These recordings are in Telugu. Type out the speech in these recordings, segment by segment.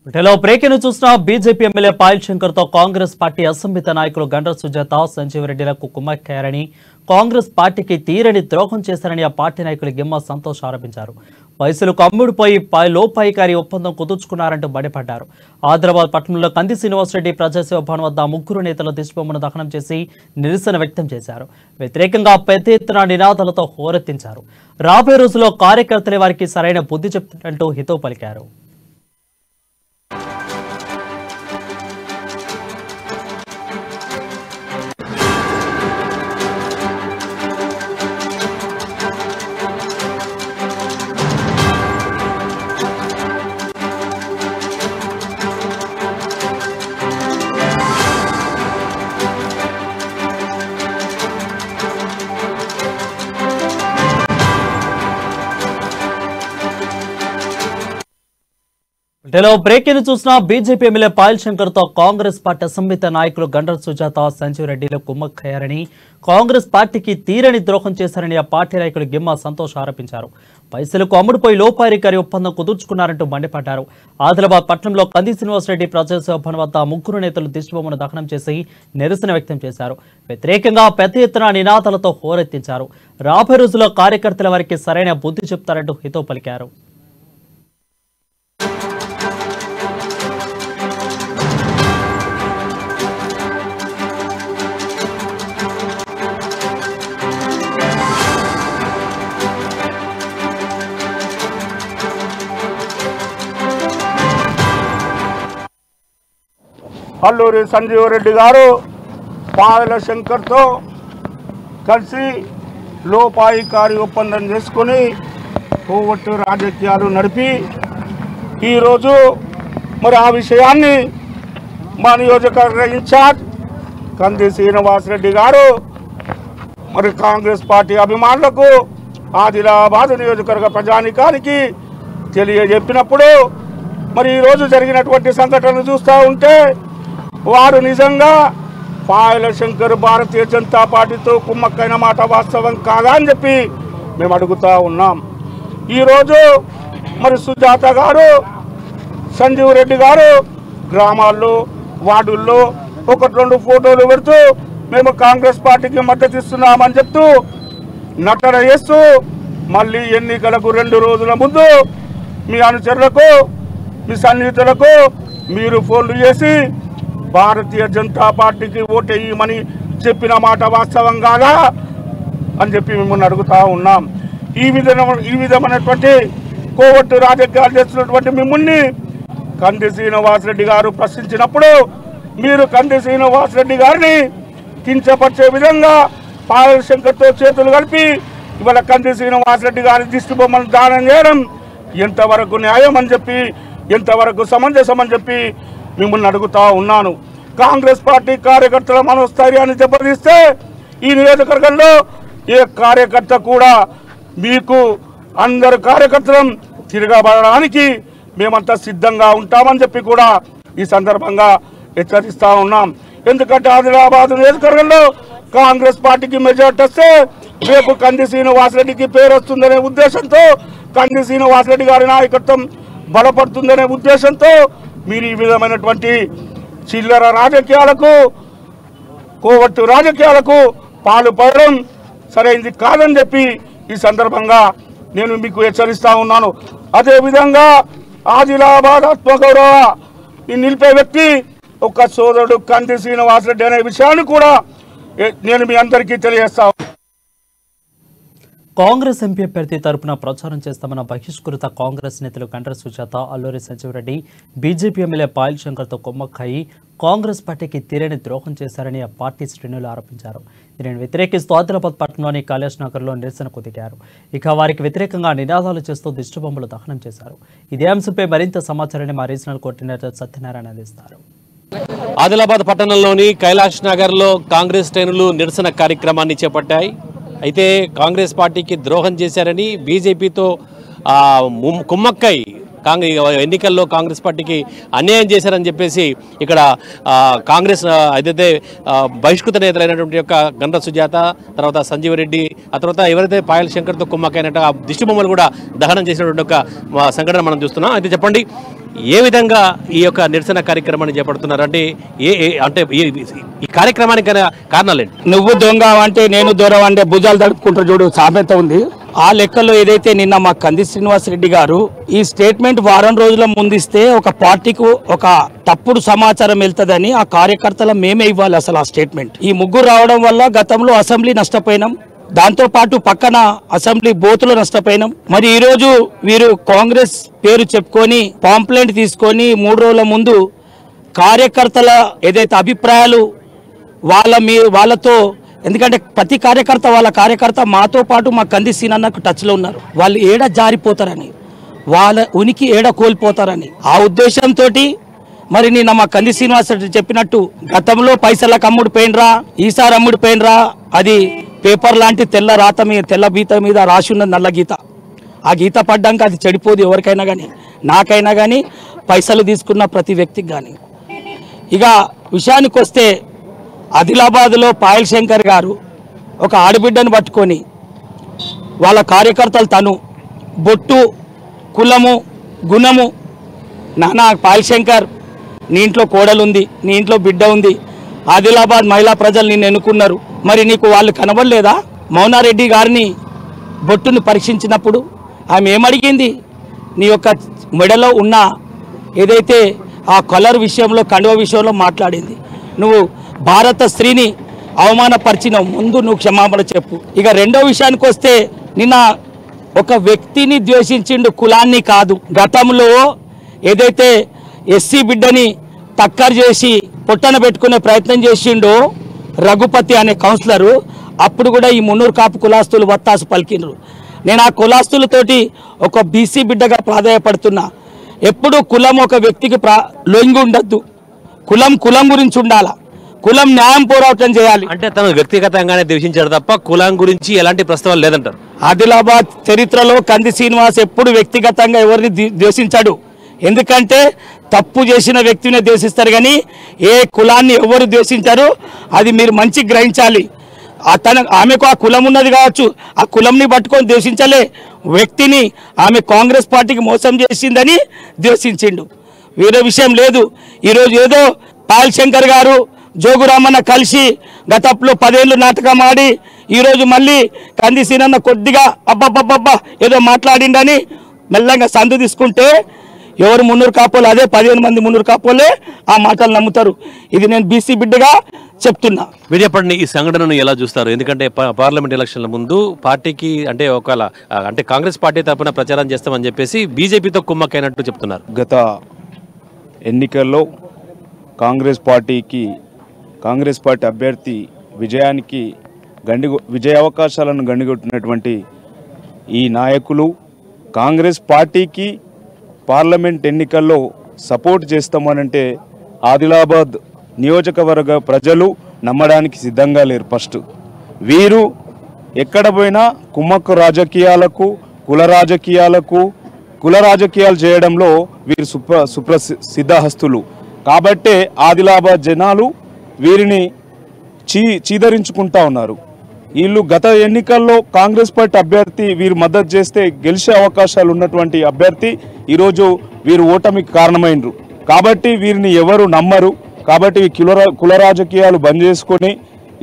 ఇటలో బ్రేకింగ్ చూసిన బీజేపీ ఎమ్మెల్యే పాయల్ శంకర్ తో కాంగ్రెస్ పార్టీ అసెంబ్లీ నాయకులు గండ్ర సుజాత సంజీవ్ రెడ్డిలకు కుమ్మక్కారని కాంగ్రెస్ పార్టీకి తీరని ద్రోహం చేశారని ఆ పార్టీ నాయకులు గిమ్మ సంతోష్ ఆరోపించారు. వయసులకు అమ్ముడుపోయి లోపాయికారి ఒప్పందం కుదుర్చుకున్నారంటూ మండిపడ్డారు. ఆదిలాబాద్ పట్టణంలో కంది శ్రీనివాసరెడ్డి ప్రజాసేవ భవన్ వద్ద ముగ్గురు నేతల దిష్టిబొమ్మను దహనం చేసి నిరసన వ్యక్తం చేశారు. వ్యతిరేకంగా పెద్ద ఎత్తున నినాదాలతో హోరెత్తించారు. రాబోయే రోజుల్లో కార్యకర్తలే వారికి సరైన బుద్ధి చెప్తారంటూ హితవు పలికారు. బ్రేకింగ్ చూసిన బీజేపీ ఎమ్మెల్యే పాయల్ శంకర్ తో కాంగ్రెస్ పార్టీ అసెంబ్లీ నాయకులు గండ్ర సుజాత సంజీవ్ రెడ్డిలు కుమ్మక్కయ్యారని కాంగ్రెస్ పార్టీకి తీరని ద్రోహం చేశారని ఆ పార్టీ నాయకులు గిమ్మ సంతోష్ ఆరోపించారు. పైసలకు అమ్ముడుపోయి లోపాయికారి ఒప్పందం కుదుర్చుకున్నారంటూ మండిపడ్డారు. ఆదిలాబాద్ పట్టణంలో కంది శ్రీనివాసరెడ్డి ప్రజాసేవ భవన్ వద్ద ముగ్గురు నేతలు దిష్టిబొమ్మను దహనం చేసి నిరసన వ్యక్తం చేశారు. వ్యతిరేకంగా పెద్ద ఎత్తున నినాదాలతో హోరెత్తించారు. రాబోయే రోజుల్లో కార్యకర్తల వారికి సరైన బుద్ధి చెప్తారంటూ హితవు పలికారు. అల్లూరి సంజీవ్ రెడ్డి గారు పాయల శంకర్తో కలిసి లోపాయికారి ఒప్పందం చేసుకుని కోవట్టు రాజకీయాలు నడిపి ఈరోజు మరి ఆ విషయాన్ని మా నియోజకవర్గ ఇన్ఛార్జ్ కంది శ్రీనివాసరెడ్డి గారు మరి కాంగ్రెస్ పార్టీ అభిమానులకు ఆదిలాబాద్ నియోజకవర్గ ప్రజానికానికి తెలియజెప్పినప్పుడు మరి ఈరోజు జరిగినటువంటి సంఘటనలు చూస్తూ ఉంటే వారు నిజంగా పాయల శంకర్ భారతీయ జనతా పార్టీతో కుమ్మక్కైన మాట వాస్తవం కాదా అని చెప్పి మేము అడుగుతూ ఉన్నాం. ఈరోజు మరి సుజాత గారు సంజీవ్ రెడ్డి గారు గ్రామాల్లో వార్డుల్లో ఒకటి రెండు ఫోటోలు పెడుతూ మేము కాంగ్రెస్ పార్టీకి మద్దతు ఇస్తున్నామని చెప్తూ నటన చేస్తూ మళ్ళీ ఎన్నికలకు 2 రోజుల ముందు మీ అనుచరులకు మీ సన్నిహితులకు మీరు ఫోన్లు చేసి భారతీయ జనతా పార్టీకి ఓటేయమని చెప్పిన మాట వాస్తవం కాదా అని చెప్పి మిమ్మల్ని అడుగుతూ ఉన్నాం. ఈ విధమైనటువంటి కోవట్టు రాజకీయాలు చేస్తున్నటువంటి మిమ్మల్ని కంది శ్రీనివాసరెడ్డి గారు ప్రశ్నించినప్పుడు మీరు కంది శ్రీనివాసరెడ్డి గారిని కించపరిచే విధంగా పాయల్ శంకర్తో చేతులు కలిపి ఇవాళ కంది శ్రీనివాసరెడ్డి గారి దిష్టి బొమ్మను దానం చేయడం ఎంతవరకు న్యాయం అని చెప్పి ఎంతవరకు సమంజసం అని చెప్పి మిమ్మల్ని అడుగుతా ఉన్నాను. కాంగ్రెస్ పార్టీ కార్యకర్తల మనోస్థైర్యాన్ని దెబ్బతీస్తే ఈ నియోజకవర్గంలో ఏ కార్యకర్త కూడా మీకు అందరు కార్యకర్తలం తిరగబడడానికి మేమంతా సిద్ధంగా ఉంటామని చెప్పి కూడా ఈ సందర్భంగా హెచ్చరిస్తా ఉన్నాం. ఎందుకంటే ఆదిలాబాద్ నియోజకవర్గంలో కాంగ్రెస్ పార్టీకి మెజార్టీ వస్తే రేపు కంది శ్రీనివాసరెడ్డికి పేరు వస్తుందనే ఉద్దేశంతో కంది శ్రీనివాసరెడ్డి గారి నాయకత్వం బలపడుతుందనే ఉద్దేశంతో మీరు ఈ విధమైనటువంటి చిల్లర రాజకీయాలకు కోవట్టు రాజకీయాలకు పాల్పడడం సరైనది కాదని చెప్పి ఈ సందర్భంగా నేను మీకు హెచ్చరిస్తా ఉన్నాను. అదేవిధంగా ఆదిలాబాద్ ఆత్మగౌరవ నిలిపే వ్యక్తి ఒక సోదరుడు కంది శ్రీనివాసరెడ్డి అనే విషయాన్ని కూడా నేను మీ అందరికీ తెలియజేస్తా. కాంగ్రెస్ ఎంపీ అభ్యర్థి తరపున ప్రచారం చేస్తామన్న బహిష్కృత కాంగ్రెస్ నేతలు గండ్ర సుజాత అల్లూరి సంజీవ్ రెడ్డి బీజేపీ ఎమ్మెల్యే పాయల్ శంకర్తో కుమ్మక్కయి కాంగ్రెస్ పార్టీకి తీరని ద్రోహం చేశారని ఆ పార్టీ శ్రేణులు ఆరోపించారు. దీనిని వ్యతిరేకిస్తూ ఆదిలాబాద్ పట్టణంలోని కైలాష్ నగర్లో నిరసనకు దిగారు. ఇక వారికి వ్యతిరేకంగా నినాదాలు చేస్తూ దిష్టిబొమ్మలు దహనం చేశారు. ఇదే అంశంపై మరింత సమాచారాన్ని మా రీజనల్ కోఆర్డినేటర్ సత్యనారాయణ అందిస్తారు. ఆదిలాబాద్ పట్టణంలోని కైలాష్ నగర్లో కాంగ్రెస్ శ్రేణులు నిరసన కార్యక్రమాన్ని చేపట్టాయి. అయితే కాంగ్రెస్ పార్టీకి ద్రోహం చేశారని బీజేపీతో కుమ్మక్కై ఎన్నికల్లో కాంగ్రెస్ పార్టీకి అన్యాయం చేశారని చెప్పేసి ఇక్కడ కాంగ్రెస్ ఏదైతే బహిష్కృత నేతలైనటువంటి యొక్క గండ్ర సుజాత, తర్వాత సంజీవ్ రెడ్డి, ఆ తర్వాత ఎవరైతే పాయల్ శంకర్తో కుమ్మక్కైనట్టు ఆ దిష్టి బొమ్మలు కూడా దహనం చేసినటువంటి ఒక సంఘటన మనం చూస్తున్నాం. అయితే చెప్పండి, ఏ విధంగా ఈ యొక్క నిరసన కార్యక్రమాన్ని చేపడుతున్నారు? అంటే అంటే ఈ కార్యక్రమానికి కారణాలు ఏంటి? నువ్వు దొంగ అంటే నేను దూరం అంటే భుజాలు తడుపుకుంటూ చూడు సామెత ఉంది. ఆ లెక్కలో ఏదైతే నిన్న మా కంది శ్రీనివాసరెడ్డి గారు ఈ స్టేట్మెంట్ వారం రోజుల ముందిస్తే ఒక పార్టీకి ఒక తప్పుడు సమాచారం వెళ్తుందని ఆ కార్యకర్తల మేమే ఇవ్వాలి అసలు ఆ స్టేట్మెంట్. ఈ ముగ్గురు రావడం వల్ల గతంలో అసెంబ్లీ నష్టపోయినాం, దాంతో పాటు పక్కన అసెంబ్లీ బూతులు నష్టపోయినాం. మరి ఈ రోజు వీరు కాంగ్రెస్ పేరు చెప్పుకొని పాంప్లెంట్ తీసుకొని 3 రోజుల ముందు కార్యకర్తల ఏదైతే అభిప్రాయాలు వాళ్ళతో, ఎందుకంటే ప్రతి కార్యకర్త మాతో పాటు మా కంది సీనన్నకు టచ్లో ఉన్నారు. వాళ్ళు ఏడ జారిపోతారని, వాళ్ళ ఉనికి ఏడ కోల్పోతారని ఆ ఉద్దేశంతో మరి నిన్న మా కంది శ్రీనివాసరెడ్డి చెప్పినట్టు గతంలో పైసలకు అమ్ముడు పోయినరా, ఈసారి అమ్ముడు పోయినరా, అది పేపర్ లాంటి తెల్ల రాత మీద తెల్ల గీత మీద రాసి ఉన్నది నల్ల గీత. ఆ గీత పడ్డాక అది చెడిపోదు ఎవరికైనా కానీ, నాకైనా కానీ, పైసలు తీసుకున్న ప్రతి వ్యక్తికి కానీ. ఇక విషయానికి వస్తే ఆదిలాబాద్లో పాయల్ శంకర్ గారు ఒక ఆడబిడ్డను పట్టుకొని వాళ్ళ కార్యకర్తలు తను బొట్టు, కులము, గుణము, నానా పాయల్ శంకర్ నీ ఇంట్లో కోడలు ఉంది, నీ ఇంట్లో బిడ్డ ఉంది, ఆదిలాబాద్ మహిళా ప్రజలు నిన్ను ఎన్నుకున్నారు, మరి నీకు వాళ్ళు కనబడలేదా? మౌనారెడ్డి గారిని బొట్టును పరీక్షించినప్పుడు ఆమె ఏమడిగింది? నీ యొక్క మెడలో ఉన్న ఏదైతే ఆ కలర్ విషయంలో, కండువ విషయంలో మాట్లాడింది. నువ్వు భారత స్త్రీని అవమానపరిచిన ముందు నువ్వు క్షమాపణ చెప్పు. ఇక రెండో విషయానికి వస్తే నిన్న ఒక వ్యక్తిని ద్వేషించిండు, కులాన్ని కాదు. గతంలో ఏదైతే ఎస్సీ బిడ్డని టక్కర్ చేసి పొట్టన పెట్టుకునే ప్రయత్నం చేసిండో రఘుపతి అనే కౌన్సిలరు, అప్పుడు కూడా ఈ మున్నూరు కాపు కులాస్తులు వత్తాసు పలికిండ్రు. నేను ఆ కులాస్తులతోటి ఒక బీసీ బిడ్డగా ప్రాధాన్యపడుతున్నా. ఎప్పుడు కులం ఒక వ్యక్తికి లొంగి ఉండద్దు, కులం గురించి ఉండాలా, కులం న్యాయం పోరాటం చేయాలి. అంటే తను వ్యక్తిగతంగానే ద్వేషించాడు తప్ప కులం గురించి ఎలాంటి ప్రస్తావన లేదంటారు. ఆదిలాబాద్ చరిత్రలో కంది శ్రీనివాస్ ఎప్పుడు వ్యక్తిగతంగా ఎవరిని ద్వేషించాడు. ఎందుకంటే తప్పు చేసిన వ్యక్తిని ద్వేషిస్తారు కానీ ఏ కులాన్ని ఎవరు ద్వేషించారు అది మీరు మంచిగా గ్రహించాలి. ఆమెకు ఆ కులం ఉన్నది కావచ్చు, ఆ కులంని పట్టుకొని ద్వేషించలే, వ్యక్తిని ఆమె కాంగ్రెస్ పార్టీకి మోసం చేసిందని ద్వేషించిండు. వేరే విషయం లేదు. ఈరోజు ఏదో పాయల్ శంకర్ గారు జోగురామన్న కలిసి గతంలో 10 ఏళ్ళు నాటకం ఆడి ఈరోజు మళ్ళీ కంది సీనన్న కొద్దిగా అబ్బబ్బబ్బబ్బా ఏదో మాట్లాడిండని మెల్లగా సందు తీసుకుంటే ఎవరు మున్నూరు కాపోలు, అదే 15 మంది మున్నూరు కాపోలే ఆ మాటలు నమ్ముతారు. ఇది నేను బీసీ బిడ్డగా చెప్తున్నా. మీరు చెప్పండి, ఈ సంఘటనను ఎలా చూస్తారు? ఎందుకంటే పార్లమెంట్ ఎలక్షన్ల ముందు పార్టీకి అంటే కాంగ్రెస్ పార్టీ తరఫున ప్రచారం చేస్తామని చెప్పేసి బీజేపీతో కుమ్మక్కైనట్టు చెప్తున్నారు. గత ఎన్నికల్లో కాంగ్రెస్ పార్టీ అభ్యర్థి విజయ అవకాశాలను గండిగొట్టినటువంటి ఈ నాయకులు కాంగ్రెస్ పార్టీకి పార్లమెంట్ ఎన్నికల్లో సపోర్ట్ చేస్తామనంటే ఆదిలాబాద్ నియోజకవర్గ ప్రజలు నమ్మడానికి సిద్ధంగా లేరు. ఫస్ట్ వీరు ఎక్కడ పోయినా కుమ్మక్కు రాజకీయాలకు, కుల రాజకీయాలు చేయడంలో వీరు సుప్రసిద్ధహస్తులు. కాబట్టే ఆదిలాబాద్ జనాలు వీరిని చీదరించుకుంటా ఉన్నారు. వీళ్ళు గత ఎన్నికల్లో కాంగ్రెస్ పార్టీ అభ్యర్థి వీరు మద్దతు చేస్తే గెలిచే అవకాశాలు ఉన్నటువంటి అభ్యర్థి ఈరోజు వీరు ఓటమికి కారణమైనరు. కాబట్టి వీరిని ఎవరు నమ్మరు. కాబట్టి కుల రాజకీయాలు బంద్ చేసుకొని,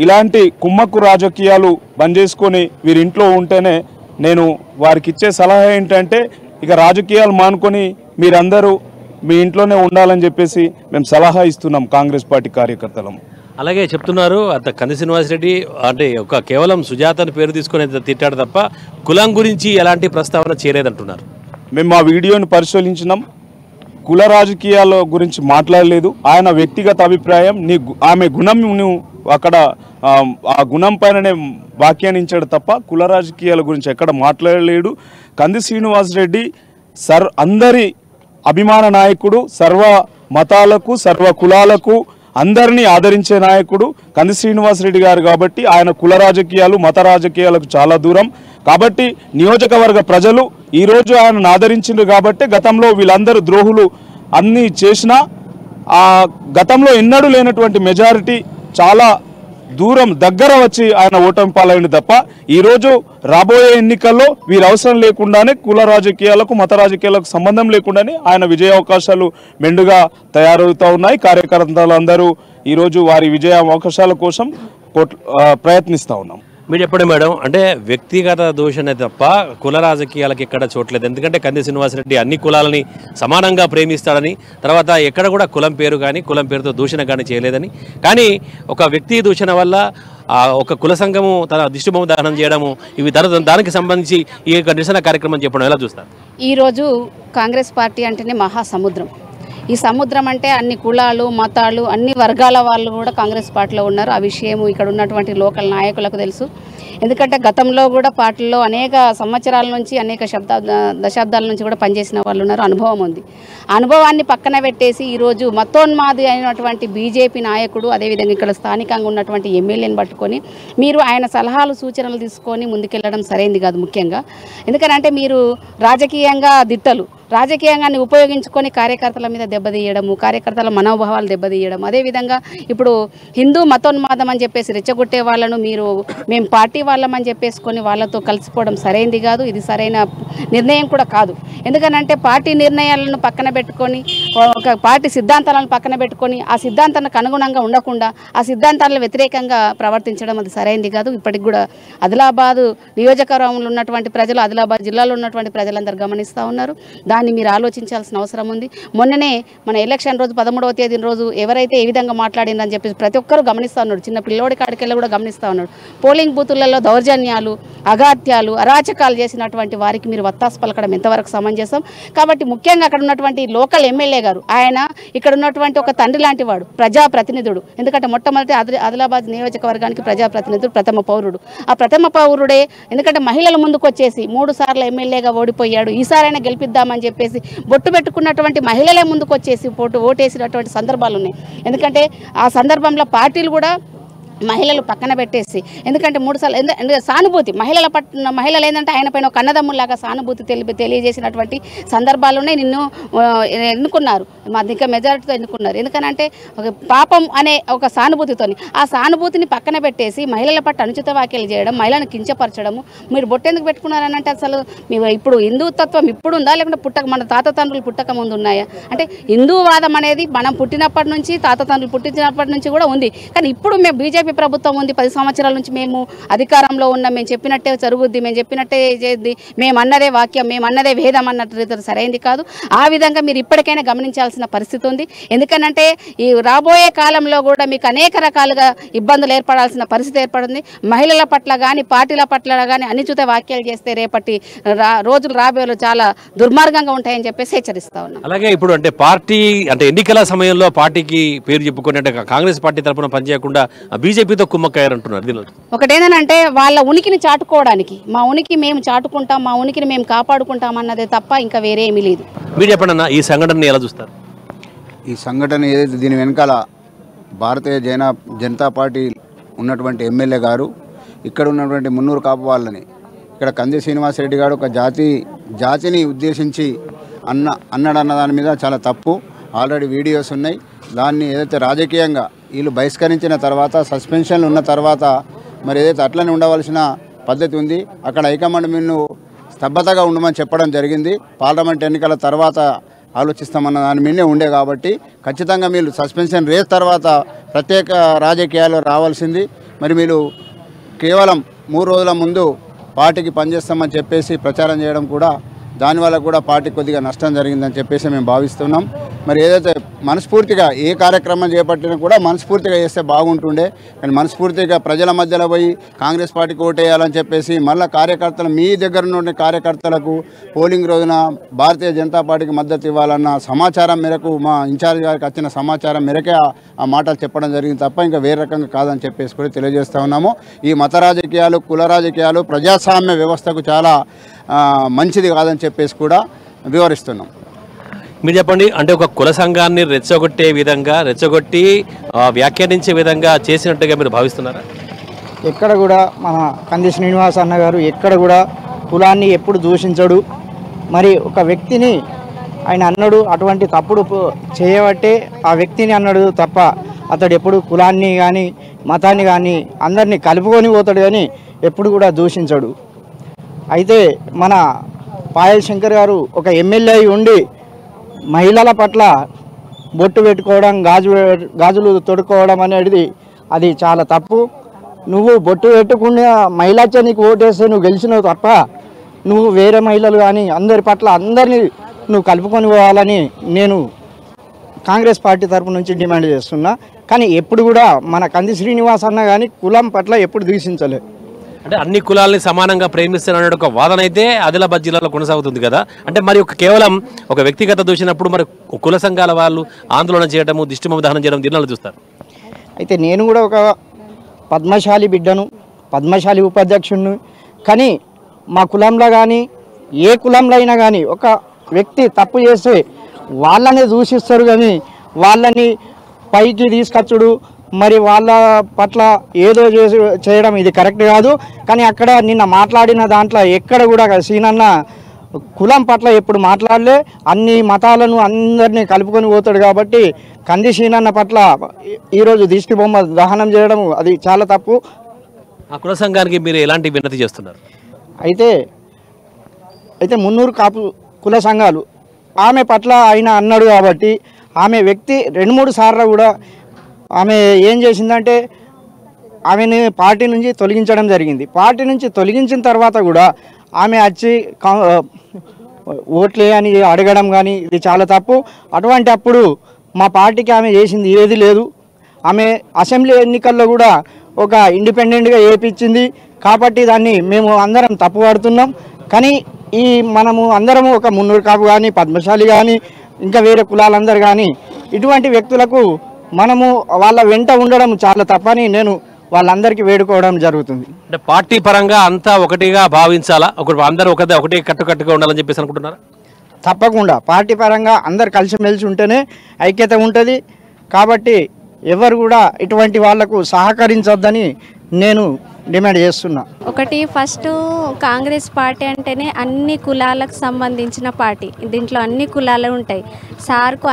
ఇలాంటి కుమ్మక్కు రాజకీయాలు బంద్ చేసుకొని వీరి ఇంట్లో ఉంటేనే, నేను వారికి ఇచ్చే సలహా ఏంటంటే ఇక రాజకీయాలు మానుకొని మీరందరూ మీ ఇంట్లోనే ఉండాలని చెప్పేసి మేము సలహా ఇస్తున్నాం కాంగ్రెస్ పార్టీ కార్యకర్తలం. అలాగే చెప్తున్నారు కంది శ్రీనివాసరెడ్డి అంటే కేవలం సుజాతని పేరు తీసుకొని తిట్టాడు తప్ప కులం గురించి ఎలాంటి ప్రస్తావన చేయలేదంటున్నారు. మేము ఆ వీడియోని పరిశీలించినాం, కుల రాజకీయాల గురించి మాట్లాడలేదు. ఆయన వ్యక్తిగత అభిప్రాయం, ఆమె గుణం అక్కడ ఆ గుణం పైననే వ్యాఖ్యానించాడు తప్ప కుల రాజకీయాల గురించి ఎక్కడ మాట్లాడలేడు. కంది శ్రీనివాసరెడ్డి అందరి అభిమాన నాయకుడు, సర్వ మతాలకు సర్వ కులాలకు అందరినీ ఆదరించే నాయకుడు కంది శ్రీనివాసరెడ్డి గారు. కాబట్టి ఆయన కుల రాజకీయాలు మత రాజకీయాలకు చాలా దూరం. కాబట్టి నియోజకవర్గ ప్రజలు ఈరోజు ఆయనను ఆదరించిండ్రు కాబట్టి గతంలో వీళ్ళందరూ ద్రోహులు అన్నీ చేసినా ఆ గతంలో ఎన్నడూ లేనటువంటి మెజారిటీ చాలా దూరం దగ్గర వచ్చి ఆయన ఓటమి పాలైంది తప్ప ఈరోజు రాబోయే ఎన్నికల్లో వీరి అవసరం లేకుండానే కుల రాజకీయాలకు మత రాజకీయాలకు సంబంధం లేకుండానే ఆయన విజయ అవకాశాలు మెండుగా తయారవుతూ ఉన్నాయి. కార్యకర్తలందరూ ఈరోజు వారి విజయ అవకాశాల కోసం ప్రయత్నిస్తూ ఉన్నాం. మీరు చెప్పండి మేడం, అంటే వ్యక్తిగత దూషణ తప్ప కుల రాజకీయాలకు ఎక్కడ చోట్లేదు. ఎందుకంటే కంది శ్రీనివాసరెడ్డి అన్ని కులాలని సమానంగా ప్రేమిస్తాడని, తర్వాత ఎక్కడ కూడా కులం పేరు కానీ కులం పేరుతో దూషణ కానీ చేయలేదని, కానీ ఒక వ్యక్తి దూషణ వల్ల ఒక కుల సంఘము తన దిష్టిబొమ్మ దహనం చేయడము, ఇవి దానికి సంబంధించి ఈ యొక్క నిరసన కార్యక్రమం చెప్పడం ఎలా చూస్తారు? ఈరోజు కాంగ్రెస్ పార్టీ అంటేనే మహాసముద్రం. ఈ సముద్రం అంటే అన్ని కులాలు మతాలు అన్ని వర్గాల వాళ్ళు కూడా కాంగ్రెస్ పార్టీలో ఉన్నారు. ఆ విషయం ఇక్కడ ఉన్నటువంటి లోకల్ నాయకులకు తెలుసు. ఎందుకంటే గతంలో కూడా పార్టీలో అనేక సంవత్సరాల నుంచి అనేక దశాబ్దాల నుంచి కూడా పనిచేసిన వాళ్ళు ఉన్నారు. అనుభవం ఉంది. అనుభవాన్ని పక్కన పెట్టేసి ఈరోజు మతోన్మాది అయినటువంటి బీజేపీ నాయకుడు, అదేవిధంగా ఇక్కడ స్థానికంగా ఉన్నటువంటి ఎమ్మెల్యేని పట్టుకొని మీరు ఆయన సలహాలు సూచనలు తీసుకొని ముందుకెళ్ళడం సరైంది కాదు. ముఖ్యంగా ఎందుకంటే మీరు రాజకీయంగా దిట్టలు, రాజకీయంగాన్ని ఉపయోగించుకొని కార్యకర్తల మీద దెబ్బతీయడము, కార్యకర్తల మనోభావాలు దెబ్బతీయడం, అదేవిధంగా ఇప్పుడు హిందూ మతోన్మాదం అని చెప్పేసి రెచ్చగొట్టే వాళ్ళను మీరు మేము పార్టీ వాళ్ళమని చెప్పేసుకొని వాళ్ళతో కలిసిపోవడం సరైంది కాదు. ఇది సరైన నిర్ణయం కూడా కాదు. ఎందుకనంటే పార్టీ నిర్ణయాలను పక్కన పెట్టుకొని, ఒక పార్టీ సిద్ధాంతాలను పక్కన పెట్టుకొని ఆ సిద్ధాంతానికి అనుగుణంగా ఉండకుండా ఆ సిద్ధాంతాలకు వ్యతిరేకంగా ప్రవర్తించడం అది సరైంది కాదు. ఇప్పటికి కూడా ఆదిలాబాద్ నియోజకవర్గంలో ఉన్నటువంటి ప్రజలు, ఆదిలాబాద్ జిల్లాలో ఉన్నటువంటి ప్రజలందరూ గమనిస్తూ ఉన్నారు. దాన్ని మీరు ఆలోచించాల్సిన అవసరం ఉంది. మొన్ననే మన ఎలక్షన్ రోజు 13వ తేదీ రోజు ఎవరైతే ఏ విధంగా మాట్లాడిందని చెప్పేసి ప్రతి ఒక్కరు గమనిస్తూ ఉన్నాడు. చిన్న పిల్లోడి కాడికెళ్ళి కూడా గమనిస్తూ ఉన్నాడు. పోలింగ్ బూతులలో దౌర్జన్యాలు, అగాత్యాలు, అరాచకాలు చేసినటువంటి వారికి మీరు వత్తాసు పలకడం ఎంతవరకు సమంజసం? కాబట్టి ముఖ్యంగా అక్కడ ఉన్నటువంటి లోకల్ ఎమ్మెల్యే గారు, ఆయన ఇక్కడ ఉన్నటువంటి ఒక తండ్రి లాంటి వాడు, ప్రజాప్రతినిధుడు. ఎందుకంటే మొట్టమొదటి ఆదిలాబాద్ నియోజకవర్గానికి ప్రజాప్రతినిధుడు ప్రథమ పౌరుడు. ఆ ప్రథమ పౌరుడే ఎందుకంటే మహిళల ముందుకు వచ్చేసి 3 సార్లు ఎమ్మెల్యేగా ఓడిపోయాడు. ఈసారైనా గెలిపిద్దామని చెప్పేసి బొట్టు పెట్టుకున్నటువంటి మహిళలే ముందుకు వచ్చేసి ఓటేసినటువంటి సందర్భాలు ఉన్నాయి. ఎందుకంటే ఆ సందర్భంలో పార్టీలు కూడా మహిళలు పక్కన పెట్టేసి, ఎందుకంటే 3 సార్లు సానుభూతి మహిళలు ఏంటంటే ఆయన పైన ఒక అన్నదమ్ములాగా సానుభూతి తెలియజేసినటువంటి సందర్భాలు ఉన్నాయి. నిన్ను ఎన్నుకున్నారు, అధిక మెజారిటీతో ఎన్నుకున్నారు. ఎందుకనంటే పాపం అనే ఒక సానుభూతితోని ఆ సానుభూతిని పక్కన పెట్టేసి మహిళల పట్ల అనుచిత వ్యాఖ్యలు చేయడం, మహిళను కించపరచడము. మీరు బొట్టెందుకు పెట్టుకున్నారనంటే అసలు ఇప్పుడు హిందూతత్వం ఇప్పుడు ఉందా, లేకుంటే మన తాత తండ్రులు పుట్టక ముందు ఉన్నాయా? అంటే హిందూవాదం అనేది మనం పుట్టినప్పటి నుంచి, తాత తండ్రులు పుట్టినప్పటి నుంచి కూడా ఉంది. కానీ ఇప్పుడు మేము బీజేపీ ప్రభుత్వం ఉంది, 10 సంవత్సరాల నుంచి మేము అధికారంలో ఉన్నాం, మేము చెప్పినట్టే జరుగుద్ది, మేము చెప్పినట్టే చేద్ది, మేము అన్నదే వాక్యం, మేము అన్నదే వేదం అన్నట్టు సరైంది కాదు. ఆ విధంగా మీరు ఇప్పటికైనా గమనించాల్సిన పరిస్థితి ఉంది. ఎందుకనంటే ఈ రాబోయే కాలంలో కూడా మీకు అనేక రకాలుగా ఇబ్బందులు ఏర్పడాల్సిన పరిస్థితి ఏర్పడింది. మహిళల పట్ల కానీ పార్టీల పట్ల కానీ అనుచిత వ్యాఖ్యలు చేస్తే రేపటి రోజులు రాబోయే చాలా దుర్మార్గంగా ఉంటాయని చెప్పేసి హెచ్చరిస్తా ఉన్నాం. అలాగే ఇప్పుడు అంటే పార్టీ అంటే ఎన్నికల సమయంలో పార్టీకి పేరు చెప్పుకునే కాంగ్రెస్ పార్టీ తరఫున పనిచేయకుండా బీజేపీతో కుమ్మక్కయ్యారంటున్నారు. ఒకటేంటంటే వాళ్ళ ఉనికిని చాటుకోవడానికి, మా ఉనికి మేము చాటుకుంటాం, మా ఉనికిని మేము కాపాడుకుంటాం అన్నదే తప్ప ఇంకా వేరే ఏమీ లేదు. మీరు చెప్పండి అన్న, ఈ సంఘటన ఎలా చూస్తారు? ఈ సంఘటన ఏదైతే దీని వెనకాల భారతీయ జనతా పార్టీ ఉన్నటువంటి ఎమ్మెల్యే గారు ఇక్కడ ఉన్నటువంటి మున్నూరు కాపు వాళ్ళని, ఇక్కడ కంది శ్రీనివాసరెడ్డి గారు ఒక జాతిని ఉద్దేశించి అన్నాడన్న దాని మీద చాలా తప్పు. ఆల్రెడీ వీడియోస్ ఉన్నాయి. దాన్ని ఏదైతే రాజకీయంగా వీళ్ళు బహిష్కరించిన తర్వాత, సస్పెన్షన్లు ఉన్న తర్వాత మరి ఏదైతే అట్లనే ఉండవలసిన పద్ధతి ఉంది. అక్కడ హైకమాండ్ మీరు స్తబ్దతగా ఉండమని చెప్పడం జరిగింది. పార్లమెంట్ ఎన్నికల తర్వాత ఆలోచిస్తామన్న దాని మీదే ఉండే కాబట్టి ఖచ్చితంగా మీరు సస్పెన్షన్ రేస్ తర్వాత ప్రత్యేక రాజకీయాలు రావాల్సింది. మరి మీరు కేవలం 3 రోజుల ముందు పార్టీకి పనిచేస్తామని చెప్పేసి ప్రచారం చేయడం కూడా, దానివల్ల కూడా పార్టీ కొద్దిగా నష్టం జరిగిందని చెప్పేసి మేము భావిస్తున్నాం. మరి ఏదైతే మనస్ఫూర్తిగా ఏ కార్యక్రమం చేపట్టినా కూడా మనస్ఫూర్తిగా చేస్తే బాగుంటుండే. కానీ మనస్ఫూర్తిగా ప్రజల మధ్యలో పోయి కాంగ్రెస్ పార్టీకి ఓటేయాలని చెప్పేసి మళ్ళీ కార్యకర్తలు, మీ దగ్గర ఉన్న కార్యకర్తలకు పోలింగ్ రోజున భారతీయ జనతా పార్టీకి మద్దతు ఇవ్వాలన్న సమాచారం మేరకు, మా ఇన్ఛార్జ్ గారికి వచ్చిన సమాచారం మేరకే ఆ మాటలు చెప్పడం జరిగింది తప్ప ఇంకా వేరే రకంగా కాదని చెప్పేసి కూడా తెలియజేస్తూ ఉన్నాము. ఈ మత రాజకీయాలు, కుల రాజకీయాలు ప్రజాస్వామ్య వ్యవస్థకు చాలా మంచిది కాదని చెప్పేసి కూడా వివరిస్తున్నాం. మీరు చెప్పండి, అంటే ఒక కుల సంఘాన్ని రెచ్చగొట్టి వ్యాఖ్యానించే విధంగా చేసినట్టుగా మీరు భావిస్తున్నారా? ఎక్కడ కూడా మన కంది శ్రీనివాస్ అన్న గారు ఎక్కడ కూడా కులాన్ని ఎప్పుడు దూషించడు. మరి ఒక వ్యక్తిని ఆయన అన్నాడు, అటువంటి తప్పుడు చేయబట్టే ఆ వ్యక్తిని అన్నాడు తప్ప అతడు ఎప్పుడు కులాన్ని కానీ మతాన్ని కానీ అందరినీ కలుపుకొని పోతాడు కానీ ఎప్పుడు కూడా దూషించడు. అయితే మన పాయల్ శంకర్ గారు ఒక ఎమ్మెల్యే ఉండి మహిళల పట్ల బొట్టు పెట్టుకోవడం, గాజులు తొడుక్కోవడం అనేది అది చాలా తప్పు. నువ్వు బొట్టు పెట్టుకున్న మహిళచ్చే నీకు ఓటేస్తే నువ్వు గెలిచినావు తప్ప నువ్వు వేరే మహిళలు కానీ అందరి పట్ల అందరినీ నువ్వు కలుపుకొని పోవాలని నేను కాంగ్రెస్ పార్టీ తరపు నుంచి డిమాండ్ చేస్తున్నా. కానీ ఎప్పుడు కూడా మన కంది శ్రీనివాస్ అన్న కానీ కులం పట్ల ఎప్పుడు దూషించలేదు. అంటే అన్ని కులాలని సమానంగా ప్రేమిస్తున్న ఒక వాదన అయితే ఆదిలాబాద్ జిల్లాలో కొనసాగుతుంది కదా. అంటే మరి కేవలం ఒక వ్యక్తిగత దూషినప్పుడు మరి కుల సంఘాల వాళ్ళు ఆందోళన చేయడము, దిష్టిబొమ్మ దహనం చేయడం జిల్లాలో చూస్తారు. అయితే నేను కూడా ఒక పద్మశాలి బిడ్డను, పద్మశాలి ఉపాధ్యక్షుడిని. కానీ మా కులంలో కానీ ఏ కులంలో అయినా కానీ ఒక వ్యక్తి తప్పు చేస్తే వాళ్ళనే దూషిస్తారు కానీ వాళ్ళని పైకి తీసుకొచ్చుడు మరి వాళ్ళ పట్ల ఏదో చేయడం ఇది కరెక్ట్ కాదు. కానీ అక్కడ నిన్న మాట్లాడిన దాంట్లో ఎక్కడ కూడా సీనన్న కులం పట్ల ఎప్పుడు మాట్లాడలే, అన్ని మతాలను అందరినీ కలుపుకొని పోతాడు. కాబట్టి కంది సీనన్న పట్ల ఈరోజు దిష్టి బొమ్మ దహనం చేయడం అది చాలా తప్పు. ఆ కుల సంఘానికి మీరు ఎలాంటి విన్నతి చేస్తున్నారు? అయితే మున్నూరు కాపు కుల సంఘాలు ఆమె పట్ల ఆయన అన్నాడు కాబట్టి ఆమె వ్యక్తి 2-3 సార్లు కూడా ఆమె ఏం చేసిందంటే ఆమెను పార్టీ నుంచి తొలగించడం జరిగింది. పార్టీ నుంచి తొలగించిన తర్వాత కూడా ఆమె వచ్చి ఓట్లే అని అడగడం కానీ ఇది చాలా తప్పు. అటువంటి అప్పుడు మా పార్టీకి ఆమె చేసింది ఏది లేదు. ఆమె అసెంబ్లీ ఎన్నికల్లో కూడా ఒక ఇండిపెండెంట్గా ఏపించింది కాబట్టి దాన్ని మేము అందరం తప్పుపడుతున్నాం. కానీ మనము అందరము ఒక మున్నూరు కాపు కానీ పద్మశాలి కానీ ఇంకా వేరే కులాలందరూ కానీ ఇటువంటి వ్యక్తులకు మనము వాళ్ళ వెంట ఉండడం చాలా తప్పని నేను వాళ్ళందరికీ వేడుకోవడం జరుగుతుంది. అంటే పార్టీ పరంగా అంతా ఒకటిగా భావించాలా, అందరూ ఒకటే కట్టుకట్టుగా ఉండాలని చెప్పేసి అనుకుంటున్నారా? తప్పకుండా పార్టీ పరంగా అందరు కలిసిమెలిసి ఉంటేనే ఐక్యత ఉంటుంది. కాబట్టి ఎవరు కూడా ఇటువంటి వాళ్లకు సహకరించొద్దని నేను డిమాండ్ చేస్తున్నా. ఒకటి ఫస్ట్ కాంగ్రెస్ పార్టీ అంటేనే అన్ని కులాలకు సంబంధించిన పార్టీ. దీంట్లో అన్ని కులాలు ఉంటాయి. సార్కు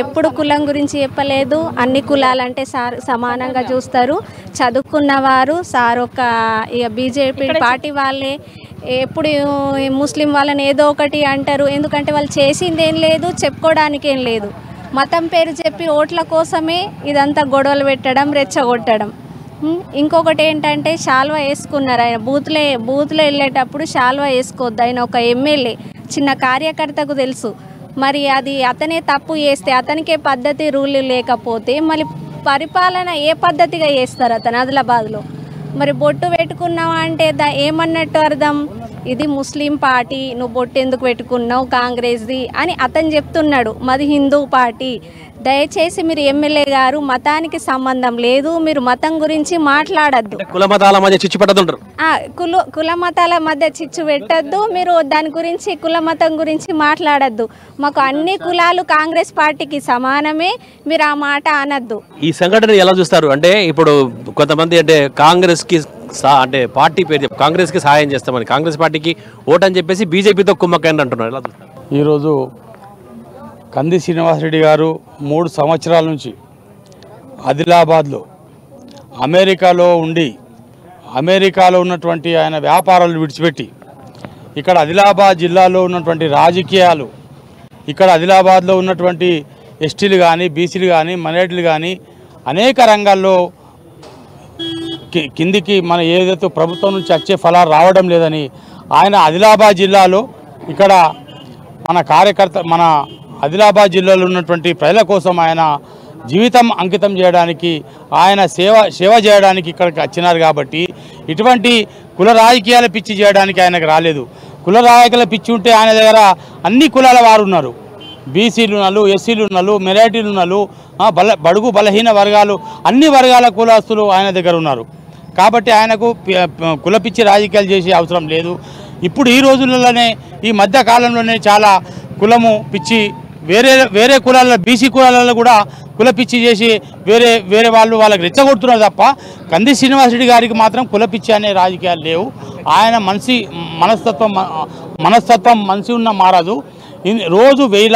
ఎప్పుడు కులం గురించి చెప్పలేదు. అన్ని కులాలంటే సార్ సమానంగా చూస్తారు. చదువుకున్నవారు సార్ ఇక బీజేపీ పార్టీ వాళ్ళే ఎప్పుడు ముస్లిం వాళ్ళని ఏదో ఒకటి అంటారు. ఎందుకంటే వాళ్ళు చేసింది ఏం లేదు, చెప్పుకోవడానికి ఏం లేదు. మతం పేరు చెప్పి ఓట్ల కోసమే ఇదంతా గొడవలు పెట్టడం, రెచ్చగొట్టడం. ఇంకొకటి ఏంటంటే శాల్వా వేసుకున్నారు. ఆయన బూత్లో వెళ్ళేటప్పుడు శాల్వా వేసుకోవద్దు. ఆయన ఒక ఎమ్మెల్యే, చిన్న కార్యకర్తకు తెలుసు. మరి అది అతనే తప్పు చేస్తే, అతనికే పద్ధతి రూల్ లేకపోతే మళ్ళీ పరిపాలన ఏ పద్ధతిగా చేస్తారు అతను ఆదిలాబాద్లో? మరి బొట్టు పెట్టుకున్నావా అంటే ఏమన్నట్టు అర్థం? ఇది ముస్లిం పార్టీ, నువ్వు బొట్టు ఎందుకు పెట్టుకున్నావు కాంగ్రెస్ది అని అతను చెప్తున్నాడు. మాది హిందూ పార్టీ. దయచేసి మీరు ఎమ్మెల్యే గారు మతానికి సంబంధం లేదు, మీరు మతం గురించి మాట్లాడద్దు. కుల మతాల మధ్య చిచ్చు పెట్టద్దు. కుల మతాల మధ్య చిచ్చు పెట్టద్దు. మీరు దాని గురించి కుల మతం గురించి మాట్లాడద్దు. మాకు అన్ని కులాలు కాంగ్రెస్ పార్టీకి సమానమే, మీరు ఆ మాట అనద్దు. ఈ సంఘటన ఎలా చూస్తారు? అంటే ఇప్పుడు కొంతమంది అంటే కాంగ్రెస్ కి అంటే పార్టీ పేరు కాంగ్రెస్ కి సహాయం చేస్తామని, కాంగ్రెస్ పార్టీకి ఓటని చెప్పేసి బీజేపీతో కుమ్మక్కని అంటున్నారు. ఎలా చూస్తారు? ఈరోజు కంది శ్రీనివాసరెడ్డి గారు 3 సంవత్సరాల నుంచి ఆదిలాబాద్లో అమెరికాలో ఉండి అమెరికాలో ఉన్నటువంటి ఆయన వ్యాపారాలు విడిచిపెట్టి ఇక్కడ ఆదిలాబాద్ జిల్లాలో ఉన్నటువంటి రాజకీయాలు, ఇక్కడ ఆదిలాబాద్లో ఉన్నటువంటి ఎస్టీలు కానీ బీసీలు కానీ మైనారిటీలు కానీ అనేక రంగాల్లో కిందికి మన ఏదైతే ప్రభుత్వం నుంచి వచ్చే ఫలాలు రావడం లేదని ఆయన ఆదిలాబాద్ జిల్లాలో ఇక్కడ మన ఆదిలాబాద్ జిల్లాలో ఉన్నటువంటి ప్రజల కోసం ఆయన జీవితం అంకితం చేయడానికి, ఆయన సేవ చేయడానికి ఇక్కడికి వచ్చినారు. కాబట్టి ఇటువంటి కుల రాజకీయాల పిచ్చి చేయడానికి ఆయనకు రాలేదు. కుల రాజకీయాల పిచ్చి ఉంటే ఆయన దగ్గర అన్ని కులాల వారు ఉన్నారు. బీసీలు ఉన్నారు, ఎస్సీలు ఉన్నారు, మైనారిటీలు ఉన్నారు, బడుగు బలహీన వర్గాలు, అన్ని వర్గాల కులస్తులు ఆయన దగ్గర ఉన్నారు. కాబట్టి ఆయనకు కులపిచ్చి రాజకీయాలు చేసే అవసరం లేదు. ఇప్పుడు ఈ రోజులలోనే ఈ మధ్య కాలంలోనే చాలా కులము పిచ్చి వేరే కులాల బీసీ కులాలలో కూడా కులపిచ్చి చేసి వేరే వాళ్ళకి రెచ్చగొడుతున్నారు తప్ప కంది శ్రీనివాసరెడ్డి గారికి మాత్రం కులపిచ్చి అనే రాజకీయాలు లేవు. ఆయన మనస్తత్వం మనస్తత్వం మనిషి ఉన్న మారదు. రోజు 1000